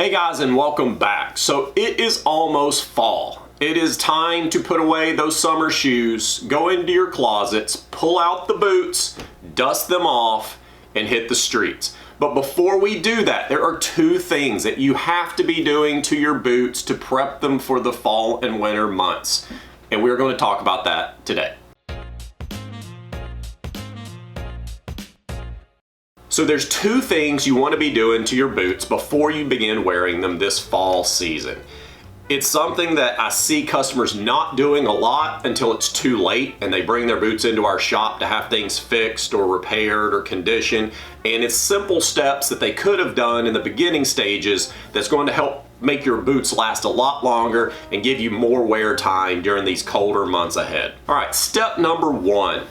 Hey guys, and welcome back. So it is almost fall. It is time to put away those summer shoes, go into your closets, pull out the boots, dust them off, and hit the streets. But before we do that, there are two things that you have to be doing to your boots to prep them for the fall and winter months. And we're going to talk about that today. So there's two things you want to be doing to your boots before you begin wearing them this fall season. It's something that I see customers not doing a lot until it's too late and they bring their boots into our shop to have things fixed or repaired or conditioned. And it's simple steps that they could have done in the beginning stages that's going to help make your boots last a lot longer and give you more wear time during these colder months ahead. All right, step number one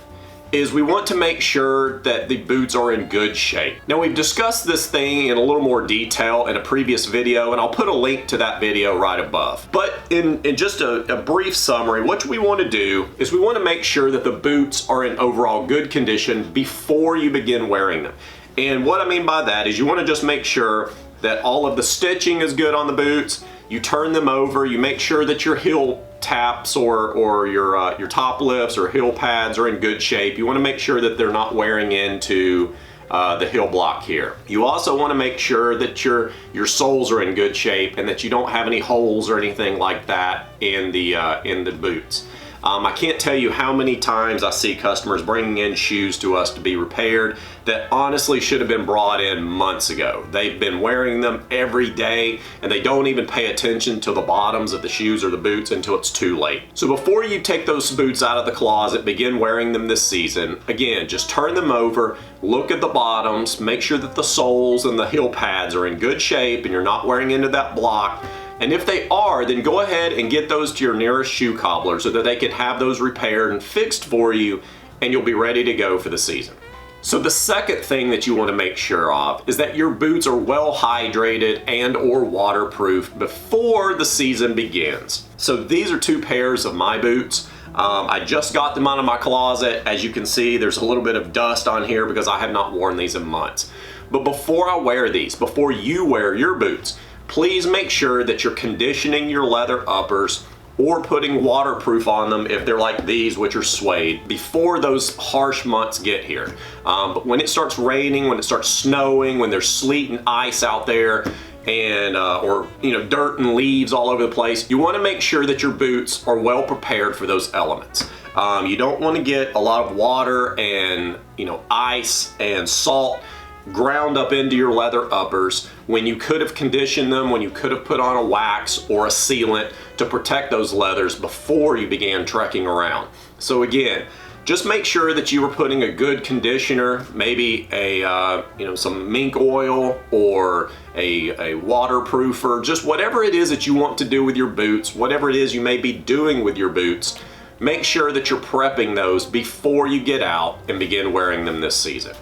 is we want to make sure that the boots are in good shape. Now, we've discussed this thing in a little more detail in a previous video, and I'll put a link to that video right above. But in just a brief summary, what we want to do is we want to make sure that the boots are in overall good condition before you begin wearing them. And what I mean by that is you want to just make sure that all of the stitching is good on the boots. You turn them over, you make sure that your heel taps or your top lifts or heel pads are in good shape. You want to make sure that they're not wearing into the heel block here. You also want to make sure that your soles are in good shape and that you don't have any holes or anything like that in the boots. I can't tell you how many times I see customers bringing in shoes to us to be repaired that honestly should have been brought in months ago. They've been wearing them every day and they don't even pay attention to the bottoms of the shoes or the boots until it's too late. So before you take those boots out of the closet, begin wearing them this season, again, just turn them over, look at the bottoms, make sure that the soles and the heel pads are in good shape and you're not wearing into that block. And if they are, then go ahead and get those to your nearest shoe cobbler so that they can have those repaired and fixed for you and you'll be ready to go for the season. So the second thing that you want to make sure of is that your boots are well hydrated and or waterproof before the season begins. So these are two pairs of my boots. I just got them out of my closet. As you can see, there's a little bit of dust on here because I have not worn these in months. But before I wear these, before you wear your boots, please make sure that you're conditioning your leather uppers or putting waterproof on them if they're like these, which are suede, before those harsh months get here. But when it starts raining, when it starts snowing, when there's sleet and ice out there, and or dirt and leaves all over the place, you want to make sure that your boots are well prepared for those elements. You don't want to get a lot of water and ice and salt ground up into your leather uppers when you could have conditioned them, when you could have put on a wax or a sealant to protect those leathers before you began trekking around. So again, just make sure that you are putting a good conditioner, maybe a some mink oil or a waterproofer, just whatever it is that you want to do with your boots, whatever it is you may be doing with your boots, make sure that you're prepping those before you get out and begin wearing them this season.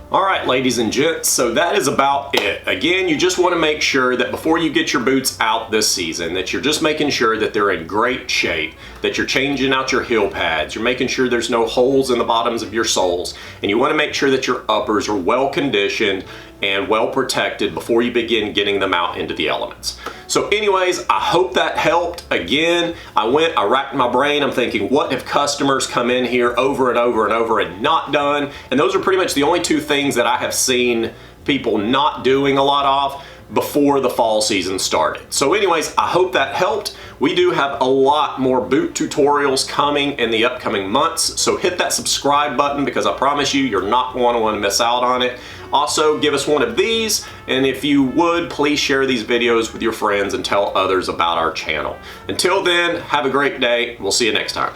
All right, ladies and gents, so that is about it. Again, you just want to make sure that before you get your boots out this season, that you're just making sure that they're in great shape, that you're changing out your heel pads, you're making sure there's no holes in the bottoms of your soles, and you want to make sure that your uppers are well conditioned and well protected before you begin getting them out into the elements. So anyways, I hope that helped. Again, I racked my brain. I'm thinking, what have customers come in here over and over and over and not done? And those are pretty much the only two things that I have seen people not doing a lot of before the fall season started. So anyways, I hope that helped. We do have a lot more boot tutorials coming in the upcoming months, so hit that subscribe button because I promise you, you're not going to want to miss out on it. Also, give us one of these, and if you would, please share these videos with your friends and tell others about our channel. Until then, have a great day. We'll see you next time.